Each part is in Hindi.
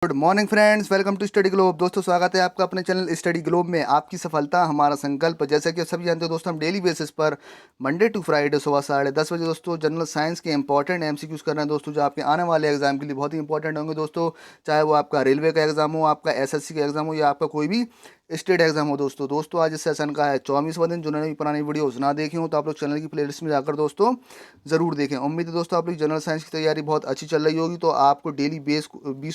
Good morning friends, welcome to Study Globe. दोस्तों स्वागत है आपका अपने चैनल स्टडी ग्लोब में। आपकी सफलता हमारा संकल्प। जैसा कि आप सभी जानते हो दोस्तों, हम डेली बेसिस पर मंडे टू फ्राइडे सुबह 10:30 बजे दोस्तों जनरल साइंस के इंपॉर्टेंट एमसीक्यूज कर रहे हैं दोस्तों, जो आपके आने वाले एग्जाम के लिए बहुत ही इंपॉर्टेंट होंगे दोस्तों। चाहे वो आपका रेलवे का एग्जाम हो, आपका एसएससी का एग्जाम हो, या आपका कोई भी स्टेट एग्जाम हो दोस्तों आज इस सेशन का है 24वां दिन। जिन्होंने भी पुरानी वीडियोस ना देखी हो तो आप लोग चैनल की प्लेलिस्ट में जाकर दोस्तों ज़रूर देखें। उम्मीद है दोस्तों आप लोग जनरल साइंस की तैयारी बहुत अच्छी चल रही होगी। तो आपको डेली 20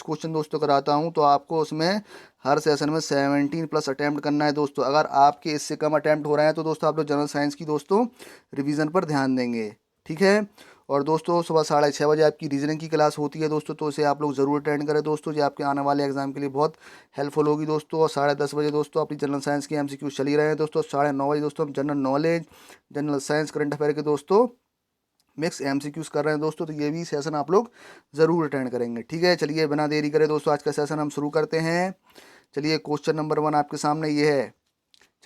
क्वेश्चन दोस्तों कराता हूं, तो आपको उसमें हर सेशन में 17+ अटैम्प्ट करना है दोस्तों। अगर आपके इससे कम अटैम्प्ट हो रहे हैं तो दोस्तों आप लोग जनरल साइंस की दोस्तों रिवीजन पर ध्यान देंगे, ठीक है। और दोस्तों सुबह 6:30 बजे आपकी रीजनिंग की क्लास होती है दोस्तों, तो इसे आप लोग ज़रूर अटेंड करें दोस्तों, जो आपके आने वाले एग्जाम के लिए बहुत हेल्पफुल होगी दोस्तों। और 10:30 बजे दोस्तों अपनी जनरल साइंस के एमसीक्यू चल ही रहे हैं दोस्तों। 9:30 बजे दोस्तों हम general knowledge, general science, current affair के दोस्तों मिक्स एमसीक्यूज कर रहे हैं दोस्तों। तो ये भी सेशन आप लोग ज़रूर अटेंड करेंगे, ठीक है। चलिए बिना देरी करे दोस्तों आज का सेशन हम शुरू करते हैं। चलिए क्वेश्चन नंबर 1 आपके सामने ये है।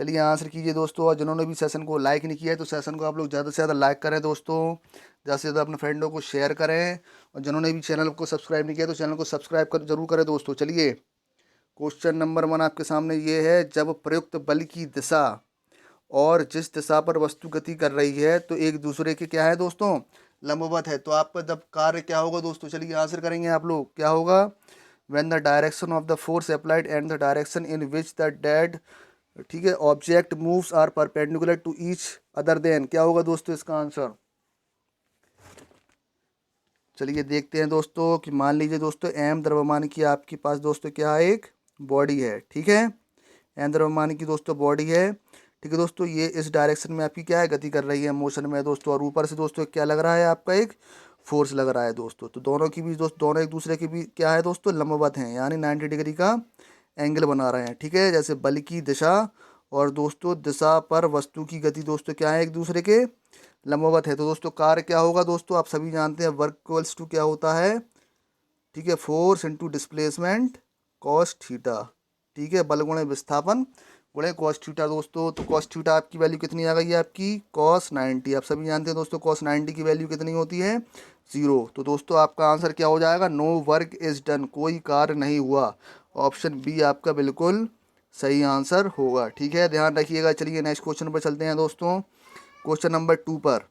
चलिए आंसर कीजिए दोस्तों। और जिन्होंने भी सेशन को लाइक नहीं किया है तो सेशन को आप लोग ज़्यादा से ज़्यादा लाइक करें दोस्तों, ज़्यादा से ज़्यादा अपने फ्रेंडों को शेयर करें। और जिन्होंने भी चैनल को सब्सक्राइब नहीं किया तो चैनल को सब्सक्राइब कर जरूर करें दोस्तों। चलिए क्वेश्चन नंबर 1 आपके सामने ये है। जब प्रयुक्त बल की दिशा और जिस दिशा पर वस्तु गति कर रही है तो एक दूसरे के क्या है दोस्तों, लंबवत है। तो आपका जब कार्य क्या होगा दोस्तों, चलिए आंसर करेंगे आप लोग। क्या होगा? When the direction of the force applied and the direction in which the dead, ठीक है, object moves are perpendicular to each other then. क्या होगा दोस्तों इसका आंसर? चलिए देखते हैं दोस्तों कि मान लीजिए दोस्तों एम द्रव्यमान की आपके पास दोस्तों क्या है, एक बॉडी है, ठीक है। एम द्रव्यमान की दोस्तों बॉडी है, ठीक है दोस्तों। ये इस डायरेक्शन में आपकी क्या है, गति कर रही है, मोशन में दोस्तों। और ऊपर से दोस्तों क्या लग रहा है, आपका एक फोर्स लग रहा है दोस्तों। तो दोनों की भी दोस्तों, दोनों एक दूसरे के भी क्या है दोस्तों, लंबवत हैं, यानी 90 डिग्री का एंगल बना रहे हैं, ठीक है। जैसे बल की दिशा और दोस्तों दिशा पर वस्तु की गति दोस्तों क्या है, एक दूसरे के लंबवत है। तो दोस्तों कार्य क्या होगा दोस्तों, आप सभी जानते हैं वर्क इक्वल्स टू क्या होता है, ठीक है, force into displacement cos theta, ठीक है। बल गुणे विस्थापन गुणे कॉस थीटा दोस्तों। तो कॉस थीटा आपकी वैल्यू कितनी आ गई है, आपकी कॉस 90। आप सभी जानते हैं दोस्तों कॉस 90 की वैल्यू कितनी होती है, 0। तो दोस्तों आपका आंसर क्या हो जाएगा, नो वर्क इज डन, कोई कार्य नहीं हुआ। ऑप्शन बी आपका बिल्कुल सही आंसर होगा, ठीक है, ध्यान रखिएगा। चलिए नेक्स्ट क्वेश्चन पर चलते हैं दोस्तों, क्वेश्चन नंबर 2 पर।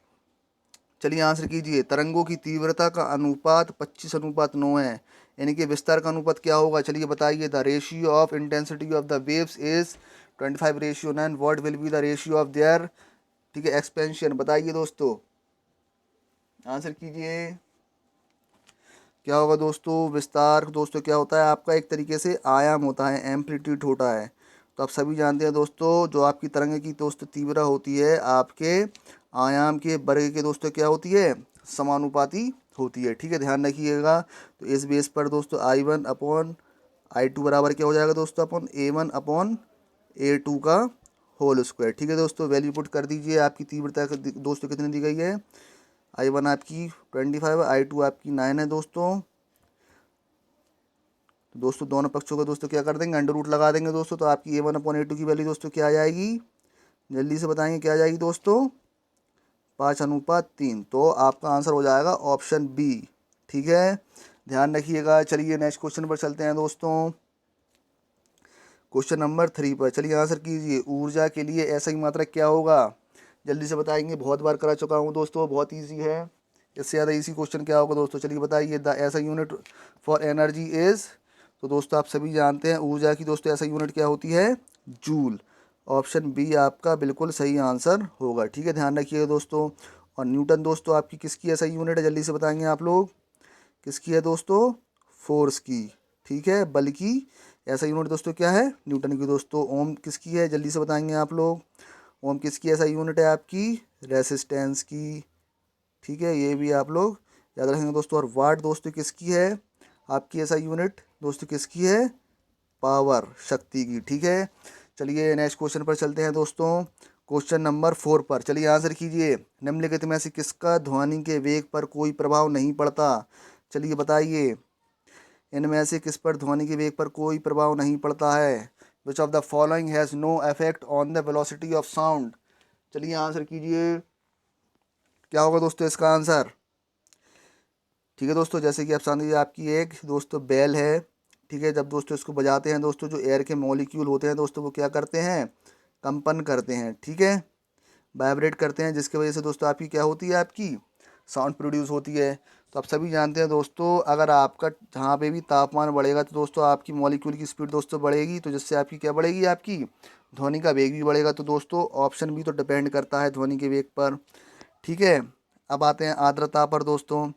चलिए आंसर कीजिए। तरंगों की तीव्रता का अनुपात 25:9 है, इनके विस्तार का अनुपात क्या होगा? चलिए बताइए। The ratio of intensity of the waves is 25:9। What will be the ratio of their, ठीक है, एक्सपेंशन? बताइए दोस्तों, आंसर कीजिए। क्या होगा दोस्तों? विस्तार दोस्तों क्या होता है, आपका एक तरीके से आयाम होता है, एम्पलीट्यूड होता है। तो आप सभी जानते हैं दोस्तों, जो आपकी तरंग की दोस्तों तीव्रता होती है, आपके आयाम के वर्ग के दोस्तों क्या होती है, समानुपाती होती है, ठीक है, ध्यान रखिएगा। तो इस बेस पर दोस्तों I1/I2 बराबर क्या हो जाएगा दोस्तों, अपन A1/A2 का होल स्क्वायर, ठीक है दोस्तों। वैल्यू पुट कर दीजिए। आपकी तीव्रता दोस्तों कितनी दी गई है, I1 आपकी 25 है, I2 आपकी 9 है दोस्तों। तो दोस्तों दोनों पक्षों का दोस्तों क्या कर देंगे, अंडर रूट लगा देंगे दोस्तों। तो आपकी A1/A2 की वैल्यू दोस्तों क्या आ जाएगी, जल्दी से बताएंगे क्या आ जाएगी दोस्तों, 5:3। तो आपका आंसर हो जाएगा ऑप्शन बी, ठीक है, ध्यान रखिएगा। चलिए नेक्स्ट क्वेश्चन पर चलते हैं दोस्तों, क्वेश्चन नंबर 3 पर। चलिए आंसर कीजिए। ऊर्जा के लिए ऐसा ही मात्रक क्या होगा? जल्दी से बताएंगे, बहुत बार करा चुका हूँ दोस्तों, बहुत ईजी है। इससे ज़्यादा इजी क्वेश्चन क्या होगा दोस्तों, चलिए बताइए। द ऐसा यूनिट फॉर एनर्जी इज़, तो दोस्तों आप सभी जानते हैं ऊर्जा की दोस्तों ऐसा यूनिट क्या होती है, जूल। ऑप्शन बी आपका बिल्कुल सही आंसर होगा, ठीक है, ध्यान रखिएगा दोस्तों। और न्यूटन दोस्तों आपकी किसकी ऐसा यूनिट है, जल्दी से बताएंगे आप लोग, किसकी है दोस्तों, फोर्स की, ठीक है, बल की ऐसा यूनिट दोस्तों क्या है, न्यूटन की दोस्तों। ओम किसकी है, जल्दी से बताएंगे आप लोग। ओम किसकी ऐसा यूनिट है, आपकी रेसिस्टेंस की, ठीक है, ये भी आप लोग याद रखेंगे दोस्तों। और वाट दोस्तों किसकी है, आपकी ऐसा यूनिट दोस्तों किसकी है, पावर, शक्ति की, ठीक है। चलिए नेक्स्ट क्वेश्चन पर चलते हैं दोस्तों, क्वेश्चन नंबर 4 पर। चलिए आंसर कीजिए। निम्नलिखित में से किसका ध्वनि के वेग पर कोई प्रभाव नहीं पड़ता? चलिए बताइए, इनमें से किस पर ध्वनि के वेग पर कोई प्रभाव नहीं पड़ता है? Which of the following has no effect on the velocity of sound? चलिए आंसर कीजिए। क्या होगा दोस्तों इसका आंसर? ठीक है दोस्तों, जैसे कि आप समझ लीजिए आपकी एक दोस्तों बेल है, ठीक है। जब दोस्तों इसको बजाते हैं दोस्तों, जो एयर के मॉलिक्यूल होते हैं दोस्तों वो क्या करते हैं, कंपन करते हैं, ठीक है, वाइब्रेट करते हैं, जिसकी वजह से दोस्तों आपकी क्या होती है, आपकी साउंड प्रोड्यूस होती है। तो आप सभी जानते हैं दोस्तों, अगर आपका जहाँ पे भी तापमान बढ़ेगा तो दोस्तों आपकी मॉलिक्यूल की स्पीड दोस्तों बढ़ेगी, तो जिससे आपकी क्या बढ़ेगी, आपकी ध्वनि का वेग भी बढ़ेगा। तो दोस्तों ऑप्शन भी तो डिपेंड करता है ध्वनि के वेग पर, ठीक है। अब आते हैं आर्द्रता पर दोस्तों।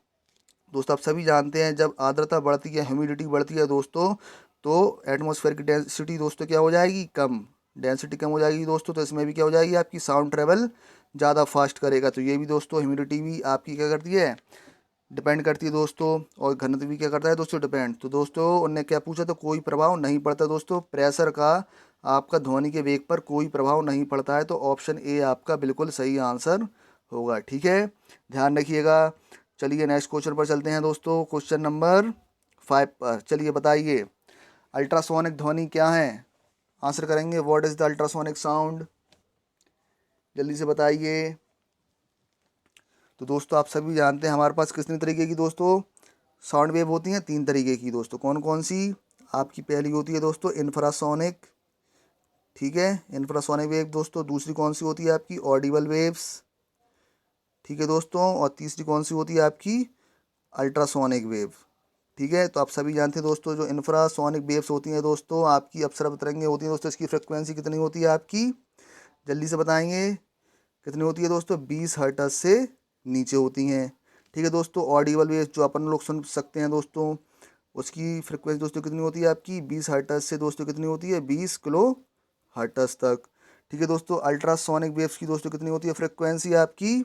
दोस्तों आप सभी जानते हैं, जब आर्द्रता बढ़ती है, ह्यूमिडिटी बढ़ती है दोस्तों, तो एटमॉस्फेयर की डेंसिटी दोस्तों क्या हो जाएगी, कम, डेंसिटी कम हो जाएगी दोस्तों। तो इसमें भी क्या हो जाएगी, आपकी साउंड ट्रेवल ज़्यादा फास्ट करेगा। तो ये भी दोस्तों ह्यूमिडिटी भी आपकी क्या करती है, डिपेंड करती है दोस्तों। और घनत्व भी क्या करता है दोस्तों, डिपेंड। तो दोस्तों उनने क्या पूछा, तो कोई प्रभाव नहीं पड़ता दोस्तों, प्रेशर का आपका ध्वनि के वेग पर कोई प्रभाव नहीं पड़ता है। तो ऑप्शन ए आपका बिल्कुल सही आंसर होगा, ठीक है, ध्यान रखिएगा। चलिए नेक्स्ट क्वेश्चन पर चलते हैं दोस्तों, क्वेश्चन नंबर 5 पर। चलिए बताइए, अल्ट्रासोनिक ध्वनि क्या है, आंसर करेंगे, what is the ultrasonic sound, जल्दी से बताइए। तो दोस्तों आप सभी जानते हैं हमारे पास कितने तरीके की दोस्तों साउंड वेव होती हैं, 3 तरीके की दोस्तों। कौन कौन सी, आपकी पहली होती है दोस्तों इंफ्रासोनिक, ठीक है, इंफ्रासोनिक वेव दोस्तों। दूसरी कौन सी होती है आपकी, ऑडिबल वेव्स, ठीक है दोस्तों। और तीसरी कौन सी होती है आपकी, अल्ट्रासोनिक वेव, ठीक है। तो आप सभी जानते हैं दोस्तों, जो इंफ्रासोनिक वेव्स होती हैं दोस्तों, आपकी अपसरब तरंगें होती हैं दोस्तों, इसकी फ्रिक्वेंसी कितनी होती है आपकी, जल्दी से बताएंगे, कितनी होती है दोस्तों, 20 हर्ट्ज से नीचे होती हैं, ठीक है दोस्तों। ऑडिबल वेव जो अपन लोग सुन सकते हैं दोस्तों, उसकी फ्रिक्वेंसी दोस्तों कितनी होती है आपकी, 20 हर्ट्ज से दोस्तों कितनी होती है, 20 किलो हर्ट्ज तक, ठीक है दोस्तों। अल्ट्रासोनिक वेव्स की दोस्तों कितनी होती है फ्रिक्वेंसी आपकी,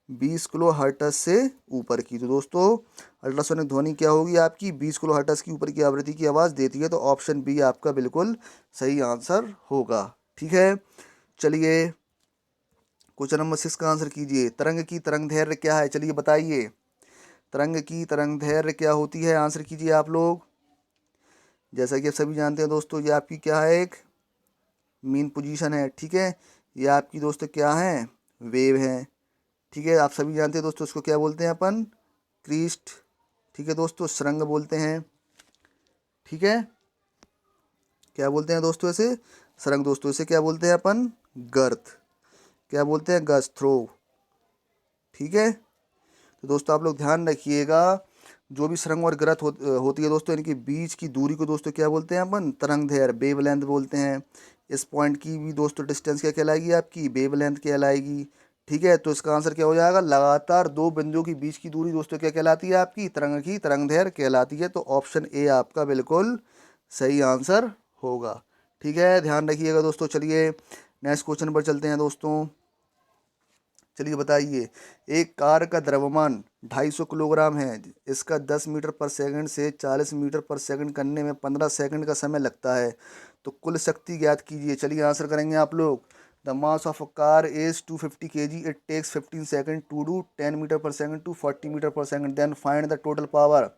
20 किलो हर्ट्ज से ऊपर की। तो दोस्तों अल्ट्रासोनिक ध्वनि क्या होगी आपकी, 20 किलो हर्ट्ज की ऊपर की आवृत्ति की आवाज़ देती है। तो ऑप्शन बी आपका बिल्कुल सही आंसर होगा, ठीक है। चलिए क्वेश्चन नंबर 6 का आंसर कीजिए, तरंग की तरंग दैर्घ्य क्या है, चलिए बताइए, तरंग की तरंग दैर्घ्य क्या होती है, आंसर कीजिए आप लोग। जैसा कि आप सभी जानते हैं दोस्तों, ये आपकी क्या है, एक मीन पोजीशन है, ठीक है। ये आपकी दोस्तों क्या है, वेव है, ठीक है। आप सभी जानते हैं दोस्तों, इसको क्या बोलते हैं अपन, क्रीस्ट, ठीक है दोस्तों, सुरंग बोलते हैं, ठीक है। क्या बोलते हैं दोस्तों इसे, सुरंग दोस्तों। इसे क्या बोलते हैं अपन, गर्त, क्या बोलते हैं, गज थ्रो, ठीक है। तो दोस्तों आप लोग ध्यान रखिएगा, जो भी सुरंग और गर्त होती है दोस्तों, इनके बीच की दूरी को दोस्तों क्या बोलते हैं अपन, तरंग दैर्घ्य, वेवलेंथ बोलते हैं। इस पॉइंट की भी दोस्तों डिस्टेंस क्या कहलाएगी, आपकी वेवलेंथ कहलाएगी, ठीक है। तो इसका आंसर क्या हो जाएगा, लगातार दो बिंदुओं के बीच की दूरी दोस्तों क्या कहलाती है, आपकी तरंग की तरंग दैर्घ्य कहलाती है। तो ऑप्शन ए आपका बिल्कुल सही आंसर होगा, ठीक है, ध्यान रखिएगा दोस्तों। चलिए नेक्स्ट क्वेश्चन पर चलते हैं दोस्तों। चलिए बताइए, एक कार का द्रव्यमान 250 किलोग्राम है, इसका 10 मीटर पर सेकंड से 40 मीटर पर सेकंड करने में 15 सेकंड का समय लगता है, तो कुल शक्ति ज्ञात कीजिए। चलिए आंसर करेंगे आप लोग, the mass of a car is 250 kg, it takes 15 second to do 10 metre per second to 40 metre per second, then find the total power.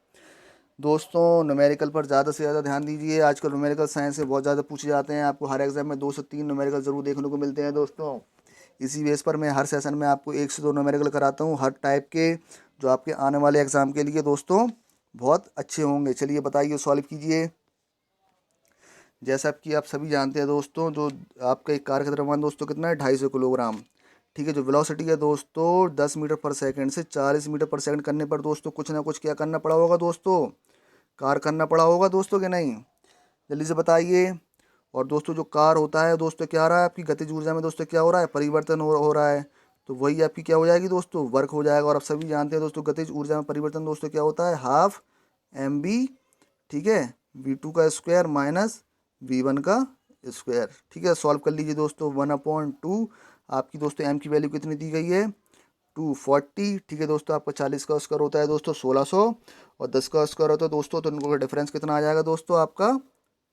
दोस्तों न्यूमेरिकल पर ज़्यादा से ज़्यादा ध्यान दीजिए, आजकल न्यूमेरिकल साइंस से बहुत ज़्यादा पूछे जाते हैं, आपको हर एग्जाम में 2 से 3 न्यूमेरिकल जरूर देखने को मिलते हैं दोस्तों। इसी बेस पर मैं हर सेशन में आपको 1 से 2 न्यूमेरिकल कराता हूँ, हर टाइप के, जो आपके आने वाले एग्जाम के लिए दोस्तों बहुत अच्छे होंगे। चलिए बताइए, सॉल्व कीजिए। जैसा कि आप सभी जानते हैं दोस्तों, जो आपका एक कार का द्रव्यमान दोस्तों कितना है, 250 किलोग्राम, ठीक है। जो वेलोसिटी है दोस्तों 10 मीटर पर सेकंड से 40 मीटर पर सेकंड करने पर दोस्तों कुछ ना कुछ क्या करना पड़ा होगा दोस्तों, कार करना पड़ा होगा दोस्तों, कि नहीं, जल्दी से बताइए। और दोस्तों जो कार होता है दोस्तों, क्या हो रहा है, आपकी गतिज ऊर्जा में दोस्तों क्या हो रहा है, परिवर्तन हो रहा है, तो वही आपकी क्या हो जाएगी दोस्तों, वर्क हो जाएगा। और आप सभी जानते हैं दोस्तों, गतिज ऊर्जा में परिवर्तन दोस्तों क्या होता है, हाफ mb, ठीक है, v2 का स्क्वायर माइनस v1 का स्क्वायर, ठीक है। सॉल्व कर लीजिए दोस्तों, 1/2, आपकी दोस्तों m की वैल्यू कितनी दी गई है, 240, ठीक है दोस्तों। आपका 40 का स्क्वायर होता है दोस्तों 1600, और 10 का स्क्वायर होता है दोस्तों, तो इनको डिफरेंस कितना आ जाएगा दोस्तों, आपका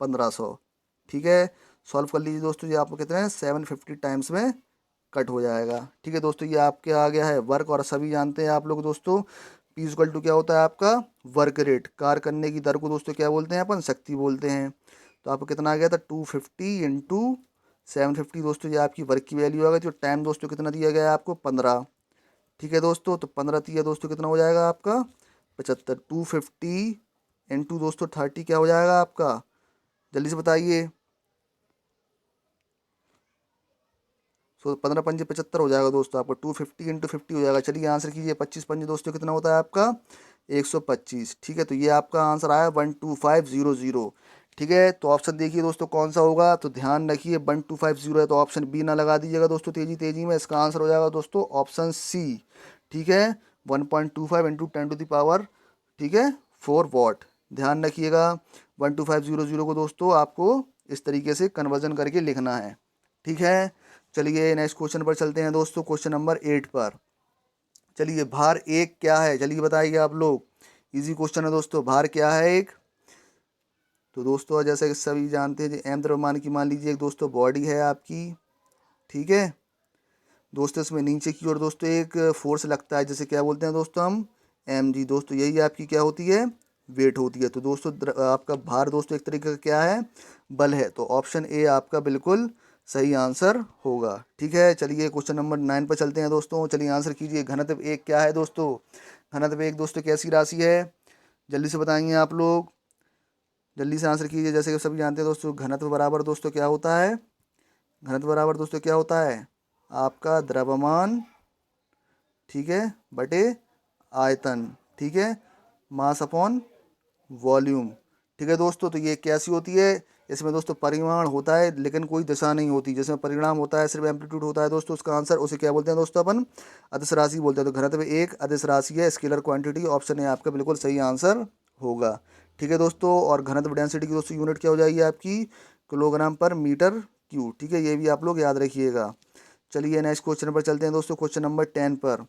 1500, ठीक है। सॉल्व कर लीजिए दोस्तों, ये आपको कितने हैं, 750 टाइम्स में कट हो जाएगा, ठीक है दोस्तों। ये आपके आ गया है वर्क, और सभी जानते हैं आप लोग दोस्तों, P इक्वल टू क्या होता है आपका, वर्क रेट, कार करने की दर को दोस्तों क्या बोलते हैं अपन, शक्ति बोलते हैं। तो आपको कितना आ गया था, 250 इंटू 750 दोस्तों, ये आपकी वर्क की वैल्यू आ गई। तो टाइम दोस्तों कितना दिया गया है आपको, 15, ठीक है दोस्तों। तो 15 दिया दोस्तों, कितना हो जाएगा आपका 75, 250 इंटू दोस्तों 30 क्या हो जाएगा आपका, जल्दी से बताइए। 15 पंजे 75 हो जाएगा दोस्तों आपका, 250 इंटू 50 हो जाएगा। चलिए आंसर कीजिए, 25 पंजे दोस्तों कितना होता है आपका, 125। ठीक है, तो ये आपका आंसर आया 12500। ठीक है, तो ऑप्शन देखिए दोस्तों कौन सा होगा, तो ध्यान रखिए 1250 है तो ऑप्शन बी ना लगा दीजिएगा दोस्तों तेजी तेजी में। इसका आंसर हो जाएगा दोस्तों ऑप्शन सी। ठीक है, 1.25 इंटू 10 टू द पावर, ठीक है, 4 वॉट। ध्यान रखिएगा 12500 को दोस्तों आपको इस तरीके से कन्वर्जन करके लिखना है। ठीक है, चलिए नेक्स्ट क्वेश्चन पर चलते हैं दोस्तों, क्वेश्चन नंबर 8 पर। चलिए भार एक क्या है, चलिए बताइए आप लोग। इजी क्वेश्चन है दोस्तों, भार क्या है एक। तो दोस्तों जैसे कि सभी जानते हैं, एम द्रव्यमान की मान लीजिए एक दोस्तों बॉडी है आपकी। ठीक है दोस्तों, इसमें नीचे की ओर दोस्तों एक फोर्स लगता है, जैसे क्या बोलते हैं दोस्तों हम, एम जी। दोस्तों यही आपकी क्या होती है, वेट होती है। तो दोस्तों आपका भार दोस्तों एक तरीके का क्या है, बल है। तो ऑप्शन ए आपका बिल्कुल सही आंसर होगा। ठीक है, चलिए क्वेश्चन नंबर 9 पर चलते हैं दोस्तों। चलिए आंसर कीजिए, घनत्व एक क्या है दोस्तों। घनत्व एक दोस्तों कैसी राशि है, जल्दी से बताएंगे आप लोग, जल्दी से आंसर कीजिए। जैसे कि सभी जानते हैं दोस्तों, घनत्व बराबर दोस्तों क्या होता है, घनत्व बराबर दोस्तों क्या होता है आपका द्रव्यमान, ठीक है, बटे आयतन। ठीक है, मास अपॉन वॉल्यूम। ठीक है दोस्तों, तो ये कैसी होती है, इसमें दोस्तों परिमाण होता है लेकिन कोई दिशा नहीं होती, जिसमें परिणाम होता है सिर्फ एम्पलीट्यूड होता है दोस्तों। उसका आंसर उसे क्या बोलते हैं दोस्तों, अपन अदिश राशि बोलते हैं। तो घनत्व एक अदिश राशि है, स्केलर क्वांटिटी। ऑप्शन ए आपका बिल्कुल सही आंसर होगा। ठीक है दोस्तों, और घनत्व डेंसिटी की दोस्तों यूनिट क्या हो जाएगी आपकी, किलोग्राम पर मीटर क्यूब। ठीक है, ये भी आप लोग याद रखिएगा। चलिए नेक्स्ट क्वेश्चन पर चलते हैं दोस्तों, क्वेश्चन नंबर 10 पर।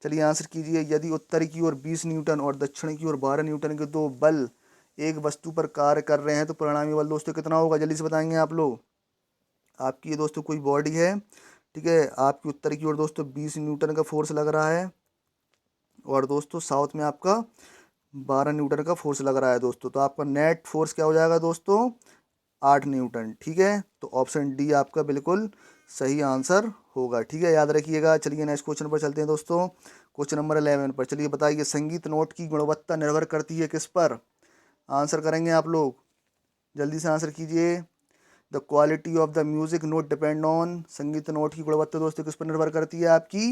चलिए आंसर कीजिए, यदि उत्तरी की ओर 20 न्यूटन और दक्षिण की ओर 12 न्यूटन के दो बल एक वस्तु पर कार्य कर रहे हैं तो परिणामी बल दोस्तों कितना होगा, जल्दी से बताएंगे आप लोग। आपकी ये दोस्तों कोई बॉडी है, ठीक है, आपकी उत्तर की ओर दोस्तों 20 न्यूटन का फोर्स लग रहा है, और दोस्तों साउथ में आपका 12 न्यूटन का फोर्स लग रहा है दोस्तों। तो आपका नेट फोर्स क्या हो जाएगा दोस्तों, 8 न्यूटन। ठीक है, तो ऑप्शन डी आपका बिल्कुल सही आंसर होगा। ठीक है, याद रखिएगा। चलिए नेक्स्ट क्वेश्चन पर चलते हैं दोस्तों, क्वेश्चन नंबर 11 पर। चलिए बताइए, संगीत नोट की गुणवत्ता निर्भर करती है किस पर। आंसर करेंगे आप लोग, जल्दी से आंसर कीजिए। The quality of the music note depend on, संगीत नोट की गुणवत्ता दोस्तों किस पर निर्भर करती है आपकी,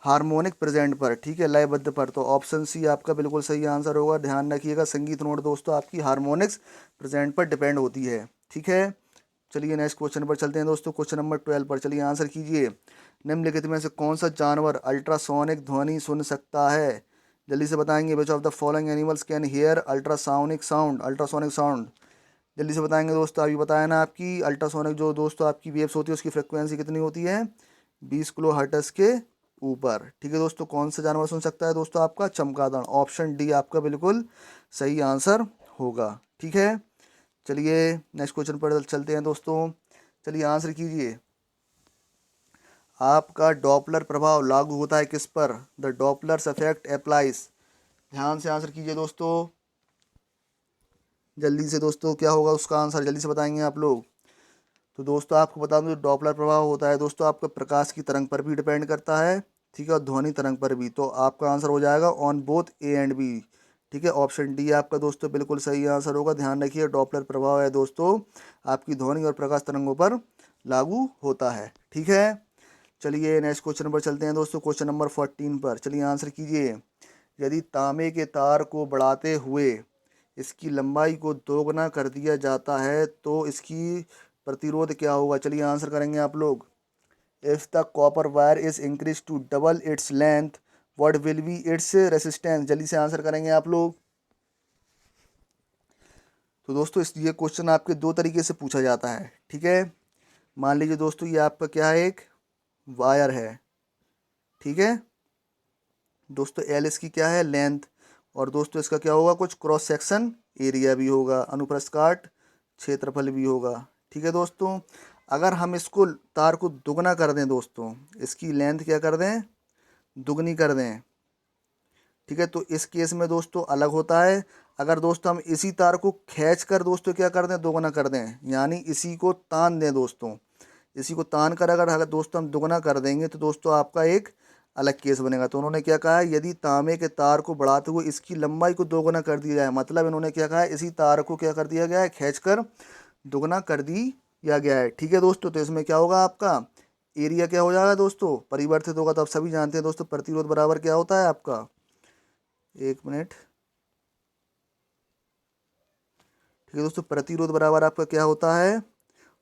हार्मोनिक प्रेजेंट पर। ठीक है, लयबद्ध पर। तो ऑप्शन सी आपका बिल्कुल सही आंसर होगा। ध्यान रखिएगा, संगीत नोट दोस्तों आपकी हार्मोनिक्स प्रेजेंट पर डिपेंड होती है। ठीक है, चलिए नेक्स्ट क्वेश्चन पर चलते हैं दोस्तों, क्वेश्चन नंबर 12 पर। चलिए आंसर कीजिए, निम्नलिखित में से कौन सा जानवर अल्ट्रासोनिक ध्वनि सुन सकता है, जल्दी से बताएंगे। विच of the following animals can hear ultrasonic sound, ultrasonic sound, जल्दी से बताएंगे दोस्तों। अभी बताया ना, आपकी अल्ट्रासोनिक जो दोस्तों आपकी वेव्स होती है उसकी फ्रिक्वेंसी कितनी होती है, 20 किलो हर्ट्ज के ऊपर। ठीक है दोस्तों, कौन सा जानवर सुन सकता है दोस्तों, आपका चमगादड़। ऑप्शन डी आपका बिल्कुल सही आंसर होगा। ठीक है, चलिए नेक्स्ट क्वेश्चन पर चलते हैं दोस्तों। चलिए आंसर कीजिए, आपका डॉपलर प्रभाव लागू होता है किस पर, द डॉपलर्स इफेक्ट अप्लाइज। ध्यान से आंसर कीजिए दोस्तों, जल्दी से दोस्तों, क्या होगा उसका आंसर, जल्दी से बताएंगे आप लोग। तो दोस्तों आपको बता दूं, जो डॉपलर प्रभाव होता है दोस्तों आपका प्रकाश की तरंग पर भी डिपेंड करता है। ठीक है, और ध्वनि तरंग पर भी। तो आपका आंसर हो जाएगा on both A and B. ठीक है, ऑप्शन डी आपका दोस्तों बिल्कुल सही आंसर होगा। ध्यान रखिए, डॉपलर प्रभाव है दोस्तों आपकी ध्वनि और प्रकाश तरंगों पर लागू होता है। ठीक है, चलिए नेक्स्ट क्वेश्चन पर चलते हैं दोस्तों, क्वेश्चन नंबर 14 पर। चलिए आंसर कीजिए, यदि तांबे के तार को बढ़ाते हुए इसकी लंबाई को दोगुना कर दिया जाता है तो इसकी प्रतिरोध क्या होगा। चलिए आंसर करेंगे आप लोग। If the copper wire is increase to double its length, what will be its resistance, जल्दी से आंसर करेंगे आप लोग। तो दोस्तों ये क्वेश्चन आपके दो तरीके से पूछा जाता है। ठीक है, मान लीजिए दोस्तों ये आपका क्या है, एक वायर है। ठीक है दोस्तों, एल इसकी क्या है, लेंथ, और दोस्तों इसका क्या होगा, कुछ क्रॉस सेक्शन एरिया भी होगा, अनुप्रस्थ काट क्षेत्रफल भी होगा। ठीक है दोस्तों, अगर हम इसको तार को दुगना कर दें दोस्तों, इसकी लेंथ क्या कर दें, दुगनी कर दें। ठीक है, तो इस केस में दोस्तों अलग होता है। अगर दोस्तों हम इसी तार को खींच कर दोस्तों क्या कर दें, दोगुना कर दें, यानी इसी को तान दें दोस्तों, इसी को तान कर अगर दोस्तों हम दुगना कर देंगे तो दोस्तों आपका एक अलग केस बनेगा। तो उन्होंने क्या कहा है, यदि तांबे के तार को बढ़ाते हुए इसकी लंबाई को दोगुना कर दिया जाए, मतलब इन्होंने क्या कहा है, इसी तार को क्या कर दिया गया है, खींचकर दोगुना कर दिया गया है। ठीक है दोस्तों, तो इसमें क्या होगा, आपका एरिया क्या हो जाएगा दोस्तों, परिवर्तित होगा। तो आप सभी जानते हैं दोस्तों प्रतिरोध बराबर क्या होता है आपका, एक मिनट, ठीक है दोस्तों, प्रतिरोध बराबर आपका क्या होता है,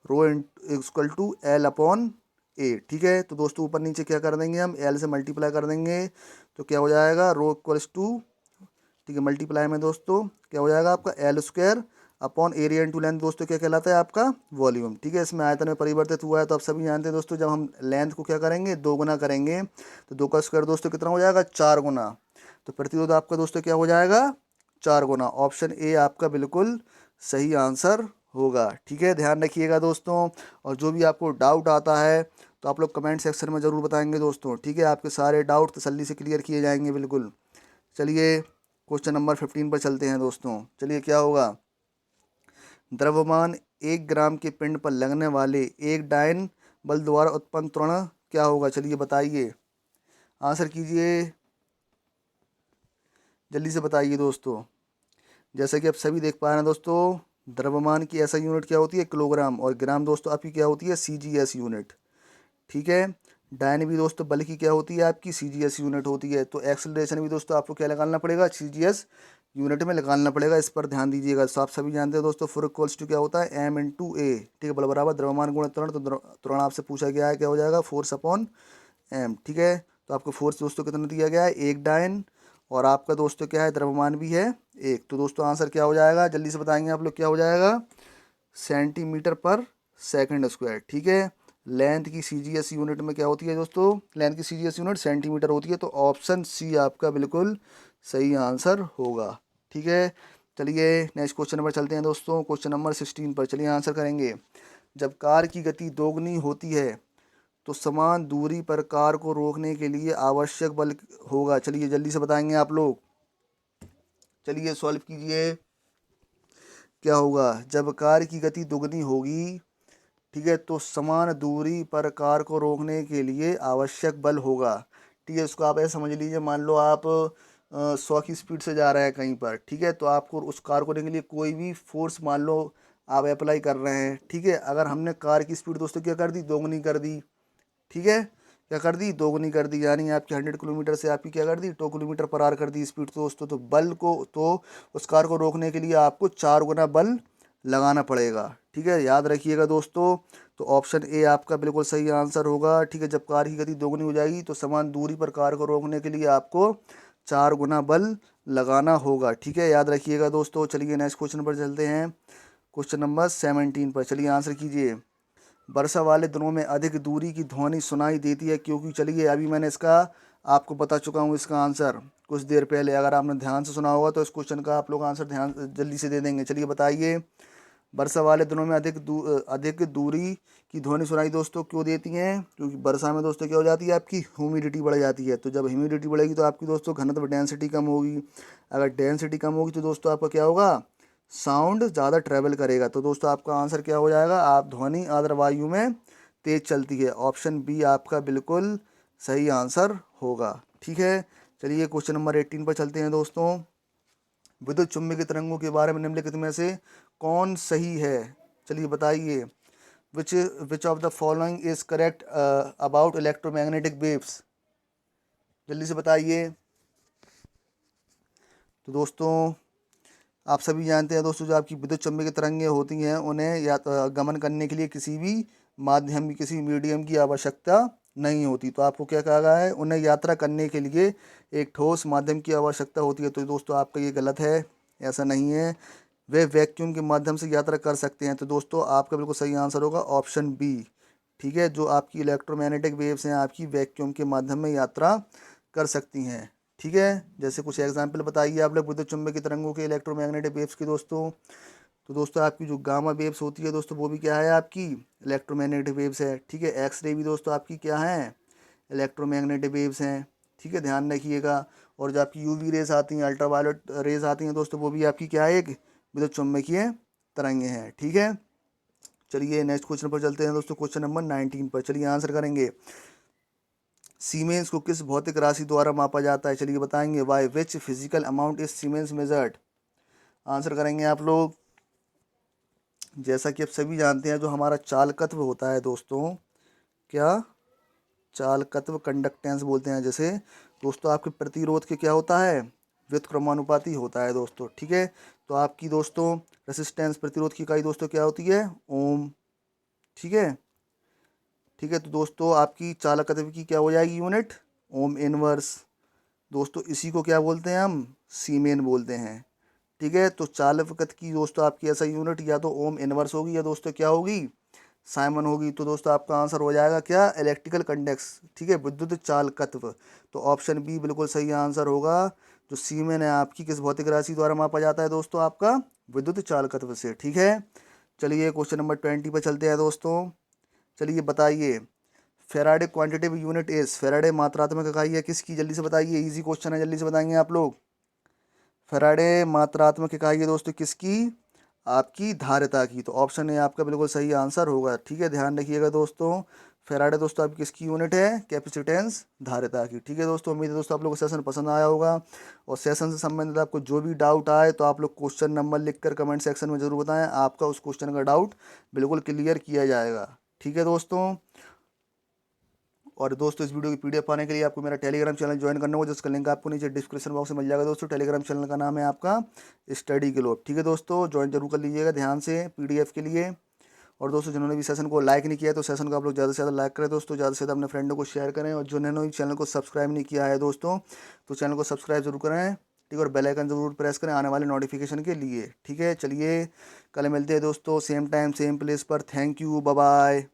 rho equal to L upon ए। ठीक है, तो दोस्तों ऊपर नीचे क्या कर देंगे, हम एल से मल्टीप्लाई कर देंगे, तो क्या हो जाएगा, रो इक्वल्स टू, ठीक है, मल्टीप्लाई में दोस्तों क्या हो जाएगा आपका L square upon area into length, दोस्तों क्या कहलाता है आपका वॉल्यूम। ठीक है, इसमें आयतन में परिवर्तित हुआ है, तो आप सभी जानते हैं दोस्तों, जब हम लेंथ को क्या करेंगे, दो गुना करेंगे, तो दो का स्क्वायर दोस्तों कितना हो जाएगा, 4 गुना। तो प्रतिरोध आपका दोस्तों क्या हो जाएगा, 4 गुना। ऑप्शन ए आपका बिल्कुल सही आंसर होगा। ठीक है, ध्यान रखिएगा दोस्तों, और जो भी आपको डाउट आता है तो आप लोग कमेंट सेक्शन में ज़रूर बताएंगे दोस्तों। ठीक है, आपके सारे डाउट तसल्ली से क्लियर किए जाएंगे बिल्कुल। चलिए क्वेश्चन नंबर 15 पर चलते हैं दोस्तों। चलिए क्या होगा, द्रव्यमान 1 ग्राम के पिंड पर लगने वाले एक डायन बल द्वारा उत्पन्न त्वरण क्या होगा, चलिए बताइए, आंसर कीजिए, जल्दी से बताइए दोस्तों। जैसा कि आप सभी देख पा रहे हैं दोस्तों, द्रव्यमान की ऐसा यूनिट क्या होती है, किलोग्राम, और ग्राम दोस्तों आपकी क्या होती है, सीजीएस यूनिट। ठीक है, डायन भी दोस्तों बल की क्या होती है, आपकी सीजीएस यूनिट होती है। तो एक्सेलरेशन भी दोस्तों आपको क्या निकालना पड़ेगा, सीजीएस यूनिट में निकालना पड़ेगा, इस पर ध्यान दीजिएगा। तो आप सभी जानते हैं दोस्तों फोर इक्वल्स टू क्या होता है, एम इंटू ए। ठीक है, बल बराबर द्रव्यमान गुणा त्वरण, तो त्वरण आपसे पूछा गया है क्या हो जाएगा, फोर्स अपॉन एम। ठीक है, तो आपको फोर्स दोस्तों कितना दिया गया है, एक डायन, और आपका दोस्तों क्या है, द्रव्यमान भी है एक। तो दोस्तों आंसर क्या हो जाएगा, जल्दी से बताएंगे आप लोग, क्या हो जाएगा, सेंटीमीटर पर सेकंड स्क्वायर। ठीक है, लेंथ की सीजीएस यूनिट में क्या होती है दोस्तों, लेंथ की सीजीएस यूनिट सेंटीमीटर होती है। तो ऑप्शन सी आपका बिल्कुल सही आंसर होगा। ठीक है, चलिए नेक्स्ट क्वेश्चन पर चलते हैं दोस्तों। क्वेश्चन नंबर 16 पर चलिए आंसर करेंगे। जब कार की गति दोगुनी होती है तो समान दूरी पर कार को रोकने के लिए आवश्यक बल होगा, चलिए जल्दी से बताएंगे आप लोग, चलिए सॉल्व कीजिए। क्या होगा, जब कार की गति दोगुनी होगी, ठीक है, तो समान दूरी पर कार को रोकने के लिए आवश्यक बल होगा। ठीक है, इसको आप ऐसे समझ लीजिए, मान लो आप 100 की स्पीड से जा रहे हैं कहीं पर, ठीक है, तो आपको उस कार को रोकने के लिए कोई भी फोर्स मान लो आप अप्लाई कर रहे हैं। ठीक है, अगर हमने कार की स्पीड दोस्तों क्या कर दी, दोगुनी कर दी। ठीक है, क्या कर दी, दोगुनी कर दी, यानी आपकी 100 किलोमीटर से आपकी क्या कर दी, 2 किलोमीटर पर आवर कर दी स्पीड। तो दोस्तों तो बल को, तो उस कार को रोकने के लिए आपको 4 गुना बल लगाना पड़ेगा। ठीक है, याद रखिएगा दोस्तों, तो ऑप्शन ए आपका बिल्कुल सही आंसर होगा। ठीक है, जब कार की गति दोगुनी हो जाएगी तो समान दूरी पर कार को रोकने के लिए आपको 4 गुना बल लगाना होगा। ठीक है, याद रखिएगा दोस्तों। चलिए नेक्स्ट क्वेश्चन पर चलते हैं, क्वेश्चन नंबर 17 पर चलिए आंसर कीजिए। वर्षा वाले दिनों में अधिक दूरी की ध्वनि सुनाई देती है क्योंकि, चलिए अभी मैंने इसका आपको बता चुका हूँ इसका आंसर कुछ देर पहले, अगर आपने ध्यान से सुना होगा तो इस क्वेश्चन का आप लोग आंसर ध्यान जल्दी से दे देंगे। चलिए बताइए, वर्षा वाले दिनों में अधिक दूरी की ध्वनि सुनाई दोस्तों क्यों देती हैं, क्योंकि वर्षा में दोस्तों क्या हो जाती है, आपकी ह्यूमिडिटी बढ़ जाती है। तो जब ह्यूमिडिटी बढ़ेगी तो आपकी दोस्तों घनत्व डेंसिटी कम होगी, अगर डेंसिटी कम होगी तो दोस्तों आपका क्या होगा, साउंड ज़्यादा ट्रैवल करेगा। तो दोस्तों आपका आंसर क्या हो जाएगा, आप ध्वनि आर्द्र वायु में तेज चलती है, ऑप्शन बी आपका बिल्कुल सही आंसर होगा। ठीक है, चलिए क्वेश्चन नंबर 18 पर चलते हैं दोस्तों। विद्युत चुम्बकीय तरंगों के बारे में निम्नलिखित में से कौन सही है, चलिए बताइए। विच of the following is correct about electromagnetic waves, जल्दी से बताइए। तो दोस्तों आप सभी जानते हैं दोस्तों, जो आपकी विद्युत चुम्बकीय तरंगें होती हैं उन्हें या गमन करने के लिए किसी भी माध्यम की, किसी मीडियम की आवश्यकता नहीं होती। तो आपको क्या कहा गया है, उन्हें यात्रा करने के लिए एक ठोस माध्यम की आवश्यकता होती है। तो दोस्तों आपका ये गलत है, ऐसा नहीं है, वे वैक्यूम के माध्यम से यात्रा कर सकते हैं। तो दोस्तों आपका बिल्कुल सही आंसर होगा ऑप्शन बी। ठीक है, जो आपकी इलेक्ट्रोमैग्नेटिक वेव्स हैं आपकी वैक्यूम के माध्यम में यात्रा कर सकती हैं। ठीक है, जैसे कुछ एग्जाम्पल बताइए आप लोग विद्युत चुम्बकीय तरंगों के, इलेक्ट्रोमैग्नेटिक वेव्स की दोस्तों। तो दोस्तों आपकी जो गामा वेव्स होती है दोस्तों वो भी क्या है, आपकी इलेक्ट्रोमैग्नेटिक वेव्स है। ठीक है, एक्सरे भी दोस्तों आपकी क्या है, इलेक्ट्रोमैग्नेटिक वेव्स हैं। ठीक है, ध्यान रखिएगा। और जो आपकी यूवी रेस आती हैं, अल्ट्रावायलेट रेस आती हैं दोस्तों, वो भी आपकी क्या है, एक विद्युत चुम्बकीय तरंगे हैं। ठीक है, चलिए नेक्स्ट क्वेश्चन पर चलते हैं दोस्तों, क्वेश्चन नंबर 19 पर चलिए आंसर करेंगे। सीमेंस को किस भौतिक राशि द्वारा मापा जाता है? चलिए बताएंगे। By which physical amount is siemens measured? Answer करेंगे आप लोग। जैसा कि आप सभी जानते हैं, जो हमारा चालकत्व होता है दोस्तों, क्या चालकत्व, कंडक्टेंस बोलते हैं जैसे दोस्तों, आपके प्रतिरोध के क्या होता है? व्युत्क्रमानुपाती होता है दोस्तों। ठीक है, तो आपकी दोस्तों रेसिस्टेंस, प्रतिरोध की इकाई दोस्तों क्या होती है? ओम। ठीक है, ठीक है, तो दोस्तों आपकी चालकत्व की क्या हो जाएगी यूनिट? Ohm inverse. दोस्तों इसी को क्या बोलते हैं हम? सीमेन बोलते हैं। ठीक है, तो चालकत्व की दोस्तों आपकी ऐसा यूनिट या तो ओम इनवर्स होगी या दोस्तों क्या होगी? साइमन होगी। तो दोस्तों आपका आंसर हो जाएगा क्या? इलेक्ट्रिकल कंडक्स। ठीक है, विद्युत चालकत्व। तो ऑप्शन बी बिल्कुल सही आंसर होगा। जो सीमेन है आपकी किस भौतिक राशि द्वारा मापा जाता है दोस्तों? आपका विद्युत चालकत्व से। ठीक है, चलिए क्वेश्चन नंबर 20 पर चलते हैं दोस्तों। चलिए बताइए, Faraday quantitative unit is, Faraday मात्रात्मक इकाई है किसकी? जल्दी से बताइए, इजी क्वेश्चन है, जल्दी से बताएंगे आप लोग। फेराडे मात्रात्मक इकाई है दोस्तों किसकी? आपकी धारिता की। तो ऑप्शन ए आपका बिल्कुल सही आंसर होगा। ठीक है, ध्यान रखिएगा दोस्तों। फेराडे दोस्तों आपकी किसकी यूनिट है? कैपेसिटेंस, धारिता की। ठीक है दोस्तों, उम्मीद है दोस्तों आप लोगों को सेशन पसंद आया होगा। और सेशन से संबंधित आपको जो भी डाउट आए तो आप लोग क्वेश्चन नंबर लिखकर कमेंट सेक्शन में ज़रूर बताएं, आपका उस क्वेश्चन का डाउट बिल्कुल क्लियर किया जाएगा। ठीक है दोस्तों, और दोस्तों इस वीडियो की पीडीएफ पाने के लिए आपको मेरा टेलीग्राम चैनल ज्वाइन करना होगा, जिसका लिंक आपको नीचे डिस्क्रिप्शन बॉक्स में मिल जाएगा दोस्तों। टेलीग्राम चैनल का नाम है आपका स्टडी ग्लोब। ठीक है दोस्तों, ज्वाइन जरूर कर लीजिएगा ध्यान से पीडीएफ के लिए। और दोस्तों जिन्होंने भी सेशन को लाइक नहीं किया है तो सेशन को आप लोग ज़्यादा से ज़्यादा लाइक करें दोस्तों, ज़्यादा से ज़्यादा अपने फ्रेंडों को शेयर करें। और जिन्होंने चैनल को सब्सक्राइब नहीं किया है दोस्तों, तो चैनल को सब्सक्राइब जरूर करें। ठीक है, और बेल आइकन जरूर प्रेस करें आने वाले नोटिफिकेशन के लिए। ठीक है, चलिए कल मिलते हैं दोस्तों, सेम टाइम सेम प्लेस पर। Thank you, bye bye.